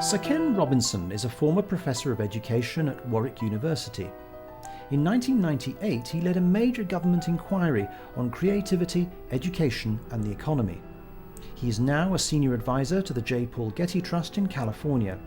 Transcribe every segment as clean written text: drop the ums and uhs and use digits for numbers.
Sir Ken Robinson is a former professor of education at Warwick University. In 1998, he led a major government inquiry on creativity, education and the economy. He is now a senior advisor to the J. Paul Getty Trust in California.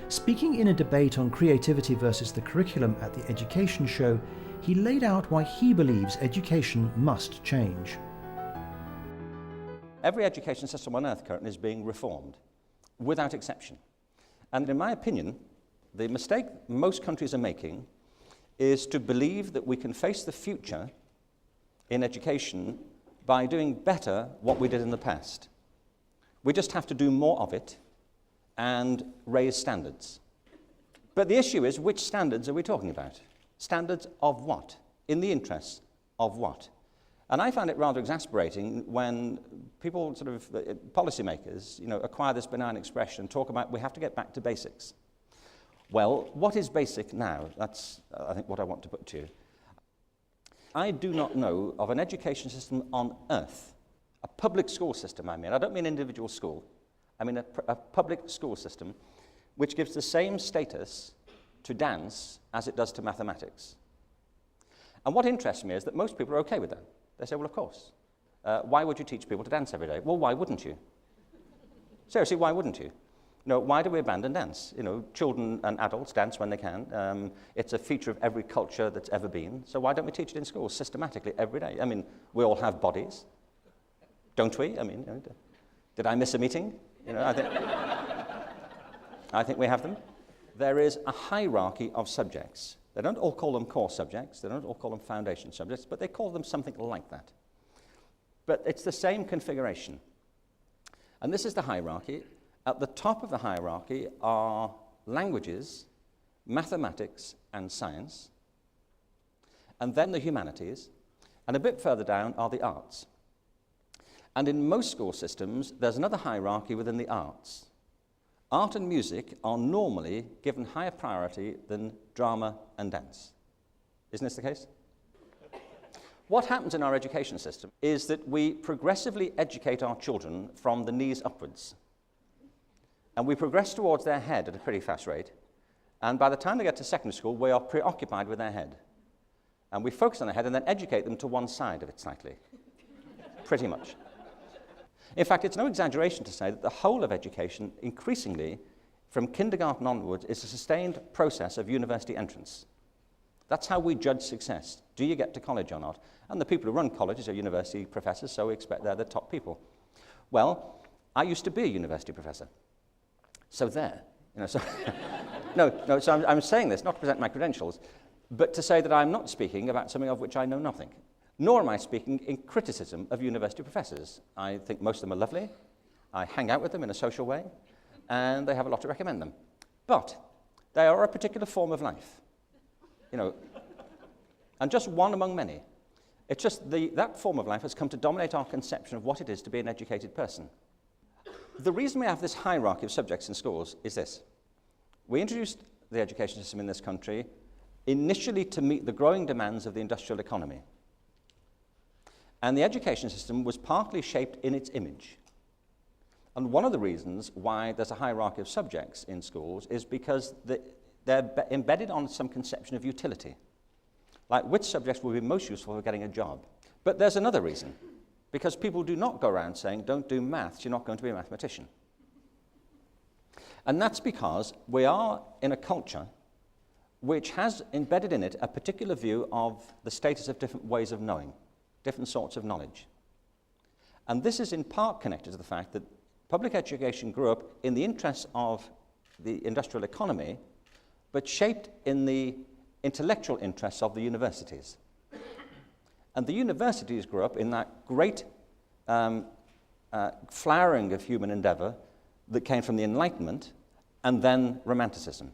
Speaking in a debate on creativity versus the curriculum at the Education Show, he laid out why he believes education must change. Every education system on earth currently is being reformed, without exception. And in my opinion, the mistake most countries are making is to believe that we can face the future in education by doing better what we did in the past. We just have to do more of it and raise standards. But the issue is, which standards are we talking about? Standards of what? In the interests of what? And I find it rather exasperating when people, policymakers, acquire this benign expression and talk about we have to get back to basics. Well, what is basic now? That's, I think, what I want to put to you. I do not know of an education system on earth, a public school system I don't mean individual school, I mean a public school system which gives the same status to dance as it does to mathematics. And what interests me is that most people are okay with that. They say, well, of course. Why would you teach people to dance every day? Well, why wouldn't you? Seriously, why wouldn't you? Why do we abandon dance? Children and adults dance when they can. It's a feature of every culture that's ever been. So why don't we teach it in schools systematically every day? We all have bodies, don't we? Did I miss a meeting? I think we have them. There is a hierarchy of subjects. They don't all call them core subjects, they don't all call them foundation subjects, but they call them something like that. But it's the same configuration. And this is the hierarchy. At the top of the hierarchy are languages, mathematics, and science, and then the humanities, and a bit further down are the arts. And in most school systems, there's another hierarchy within the arts. Art and music are normally given higher priority than drama and dance. Isn't this the case? What happens in our education system is that we progressively educate our children from the knees upwards. And we progress towards their head at a pretty fast rate. And by the time they get to secondary school, we are preoccupied with their head. And we focus on their head and then educate them to one side of it slightly. Pretty much. In fact, it's no exaggeration to say that the whole of education, increasingly, from kindergarten onwards, is a sustained process of university entrance. That's how we judge success. Do you get to college or not? And the people who run colleges are university professors, so we expect they're the top people. Well, I used to be a university professor. So there. So I'm saying this not to present my credentials, but to say that I'm not speaking about something of which I know nothing. Nor am I speaking in criticism of university professors. I think most of them are lovely. I hang out with them in a social way, and they have a lot to recommend them. But they are a particular form of life, and just one among many. It's just that form of life has come to dominate our conception of what it is to be an educated person. The reason we have this hierarchy of subjects in schools is this. We introduced the education system in this country initially to meet the growing demands of the industrial economy. And the education system was partly shaped in its image. And one of the reasons why there's a hierarchy of subjects in schools is because they're embedded on some conception of utility. Like which subjects will be most useful for getting a job. But there's another reason. Because people do not go around saying, don't do maths, you're not going to be a mathematician. And that's because we are in a culture which has embedded in it a particular view of the status of different ways of knowing. Different sorts of knowledge. And this is in part connected to the fact that public education grew up in the interests of the industrial economy, but shaped in the intellectual interests of the universities. And the universities grew up in that great flowering of human endeavor that came from the Enlightenment and then Romanticism.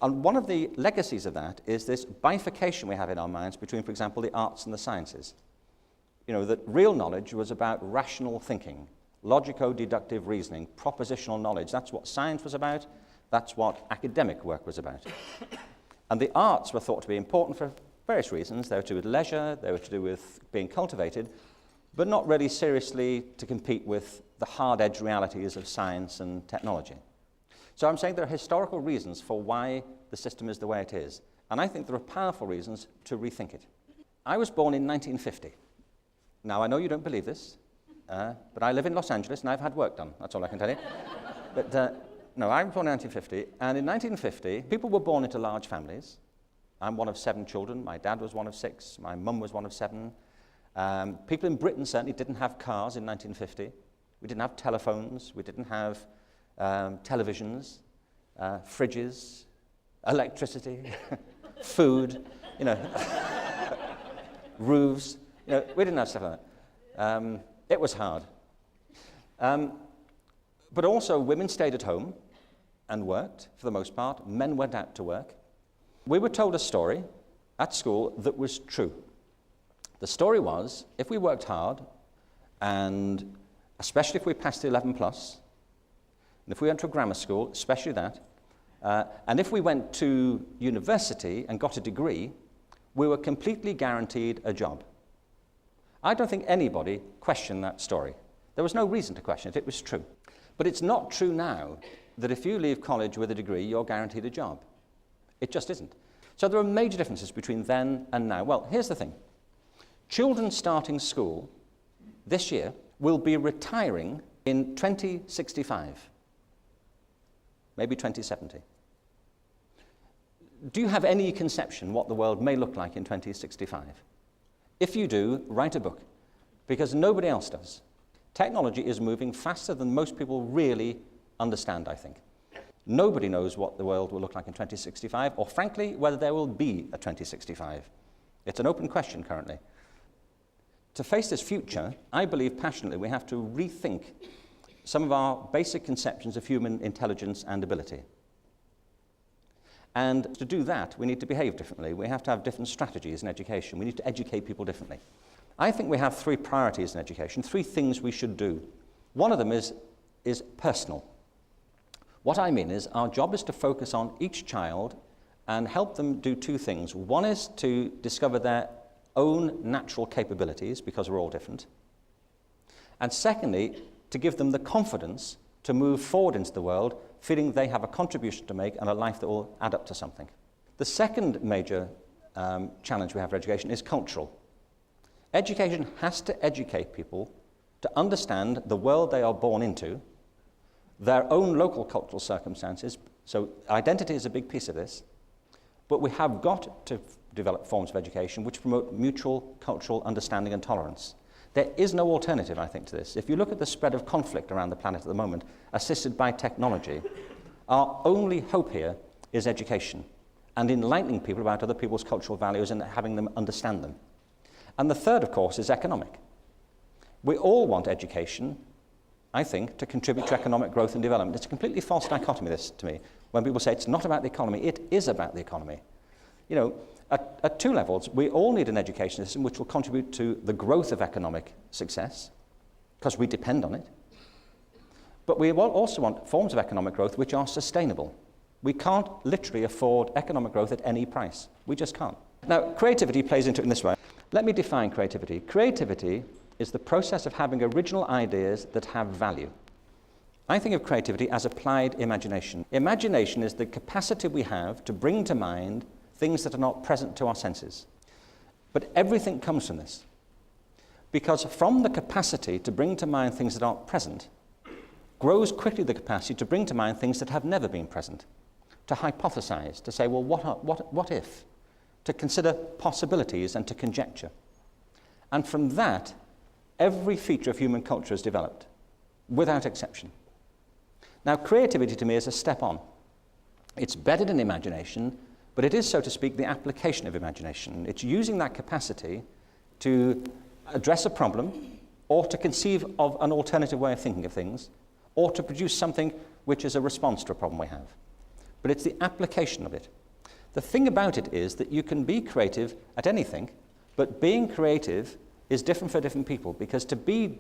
And one of the legacies of that is this bifurcation we have in our minds between, for example, the arts and the sciences. That real knowledge was about rational thinking, logico-deductive reasoning, propositional knowledge. That's what science was about. That's what academic work was about. And the arts were thought to be important for various reasons. They were to do with leisure, they were to do with being cultivated, but not really seriously to compete with the hard-edged realities of science and technology. So I'm saying there are historical reasons for why the system is the way it is. And I think there are powerful reasons to rethink it. I was born in 1950. Now, I know you don't believe this, but I live in Los Angeles and I've had work done. That's all I can tell you. But no, I was born in 1950. And in 1950, people were born into large families. I'm one of 7 children. My dad was one of 6. My mum was one of 7. People in Britain certainly didn't have cars in 1950. We didn't have telephones. We didn't have televisions, fridges, electricity, food, roofs. We didn't have stuff like that. It was hard. But also, women stayed at home and worked, for the most part. Men went out to work. We were told a story at school that was true. The story was, if we worked hard, and especially if we passed the 11 plus, and if we went to a grammar school, especially that, and if we went to university and got a degree, we were completely guaranteed a job. I don't think anybody questioned that story. There was no reason to question it. It was true. But it's not true now that if you leave college with a degree, you're guaranteed a job. It just isn't. So there are major differences between then and now. Well, here's the thing. Children starting school this year will be retiring in 2065, maybe 2070. Do you have any conception what the world may look like in 2065? If you do, write a book, because nobody else does. Technology is moving faster than most people really understand, I think. Nobody knows what the world will look like in 2065, or frankly, whether there will be a 2065. It's an open question currently. To face this future, I believe passionately we have to rethink some of our basic conceptions of human intelligence and ability. And to do that, we need to behave differently. We have to have different strategies in education. We need to educate people differently. I think we have 3 priorities in education, 3 things we should do. One of them is personal. What I mean is our job is to focus on each child and help them do 2 things. One is to discover their own natural capabilities, because we're all different. And secondly, to give them the confidence to move forward into the world, feeling they have a contribution to make and a life that will add up to something. The second major challenge we have for education is cultural. Education has to educate people to understand the world they are born into, their own local cultural circumstances. So identity is a big piece of this. But we have got to develop forms of education which promote mutual cultural understanding and tolerance. There is no alternative, I think, to this. If you look at the spread of conflict around the planet at the moment, assisted by technology, our only hope here is education and enlightening people about other people's cultural values and having them understand them. And the third, of course, is economic. We all want education, I think, to contribute to economic growth and development. It's a completely false dichotomy, this, to me, when people say it's not about the economy. It is about the economy. At 2 levels, we all need an education system which will contribute to the growth of economic success, because we depend on it. But we also want forms of economic growth which are sustainable. We can't literally afford economic growth at any price. We just can't. Now, creativity plays into it in this way. Let me define creativity. Creativity is the process of having original ideas that have value. I think of creativity as applied imagination. Imagination is the capacity we have to bring to mind things that are not present to our senses. But everything comes from this. Because from the capacity to bring to mind things that aren't present, grows quickly the capacity to bring to mind things that have never been present. To hypothesize, to say, well, what if? To consider possibilities and to conjecture. And from that, every feature of human culture is developed, without exception. Now, creativity to me is a step on. It's bedded in imagination, but it is, so to speak, the application of imagination. It's using that capacity to address a problem, or to conceive of an alternative way of thinking of things, or to produce something which is a response to a problem we have. But it's the application of it. The thing about it is that you can be creative at anything, but being creative is different for different people, because to be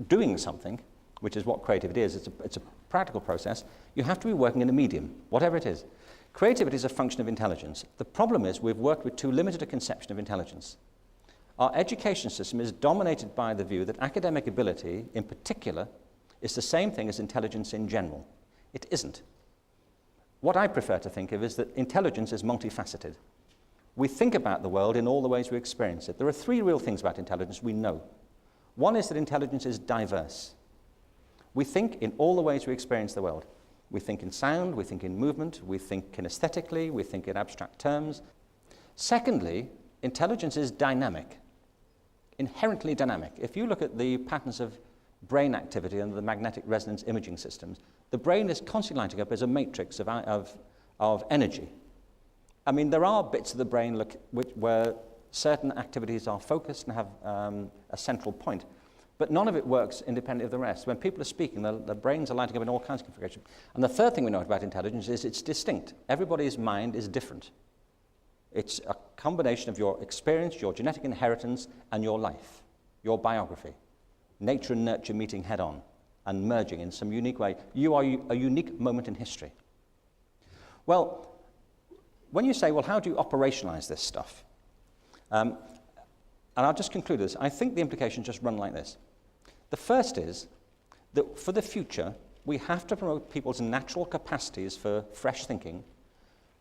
doing something, which is what creativity is, it's a practical process, you have to be working in a medium, whatever it is. Creativity is a function of intelligence. The problem is we've worked with too limited a conception of intelligence. Our education system is dominated by the view that academic ability, in particular, is the same thing as intelligence in general. It isn't. What I prefer to think of is that intelligence is multifaceted. We think about the world in all the ways we experience it. There are three real things about intelligence we know. One is that intelligence is diverse. We think in all the ways we experience the world. We think in sound, we think in movement, we think kinesthetically, we think in abstract terms. Secondly, intelligence is dynamic, inherently dynamic. If you look at the patterns of brain activity under the magnetic resonance imaging systems, the brain is constantly lighting up as a matrix of energy. I mean, there are bits of the brain where certain activities are focused and have a central point, but none of it works independently of the rest. When people are speaking, the brains are lighting up in all kinds of configurations. And the third thing we know about intelligence is it's distinct. Everybody's mind is different. It's a combination of your experience, your genetic inheritance, and your life, your biography. Nature and nurture meeting head-on and merging in some unique way. You are a unique moment in history. Well, when you say, well, how do you operationalize this stuff? And I'll just conclude this. I think the implications just run like this. The first is that for the future, we have to promote people's natural capacities for fresh thinking,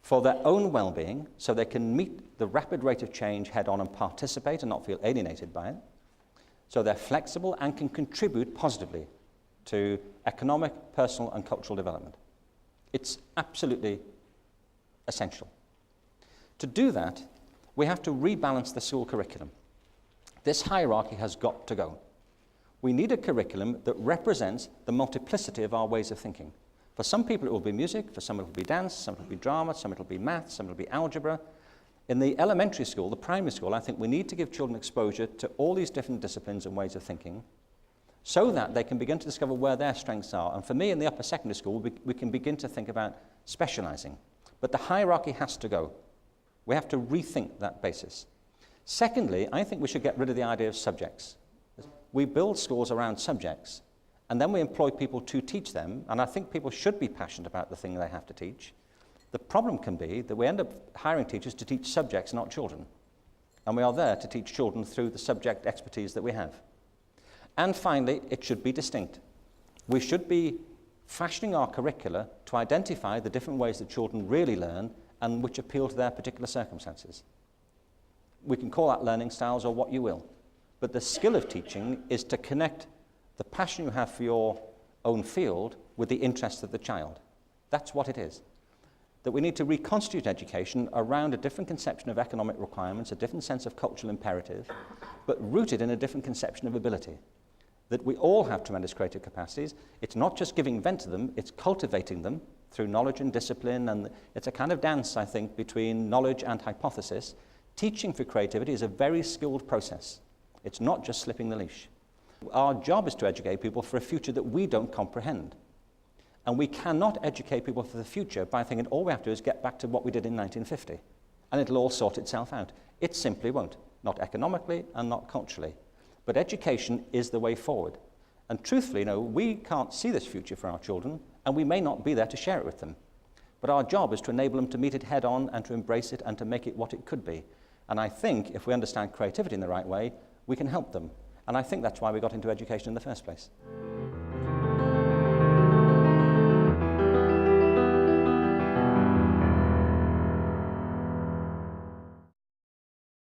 for their own well-being, so they can meet the rapid rate of change head-on and participate and not feel alienated by it, so they're flexible and can contribute positively to economic, personal, and cultural development. It's absolutely essential. To do that, we have to rebalance the school curriculum. This hierarchy has got to go. We need a curriculum that represents the multiplicity of our ways of thinking. For some people it will be music, for some it will be dance, some it will be drama, some it will be math, some it will be algebra. In the elementary school, the primary school, I think we need to give children exposure to all these different disciplines and ways of thinking so that they can begin to discover where their strengths are. And for me, in the upper secondary school, we can begin to think about specializing. But the hierarchy has to go. We have to rethink that basis. Secondly, I think we should get rid of the idea of subjects. We build schools around subjects, and then we employ people to teach them, and I think people should be passionate about the thing they have to teach. The problem can be that we end up hiring teachers to teach subjects, not children. And we are there to teach children through the subject expertise that we have. And finally, it should be distinct. We should be fashioning our curricula to identify the different ways that children really learn and which appeal to their particular circumstances. We can call that learning styles or what you will. But the skill of teaching is to connect the passion you have for your own field with the interests of the child. That's what it is. That we need to reconstitute education around a different conception of economic requirements, a different sense of cultural imperative, but rooted in a different conception of ability. That we all have tremendous creative capacities. It's not just giving vent to them, it's cultivating them through knowledge and discipline, and it's a kind of dance, I think, between knowledge and hypothesis. Teaching for creativity is a very skilled process. It's not just slipping the leash. Our job is to educate people for a future that we don't comprehend. And we cannot educate people for the future by thinking all we have to do is get back to what we did in 1950, and it'll all sort itself out. It simply won't, not economically and not culturally. But education is the way forward. And truthfully, we can't see this future for our children, and we may not be there to share it with them. But our job is to enable them to meet it head on and to embrace it and to make it what it could be. And I think if we understand creativity in the right way, we can help them. And I think that's why we got into education in the first place.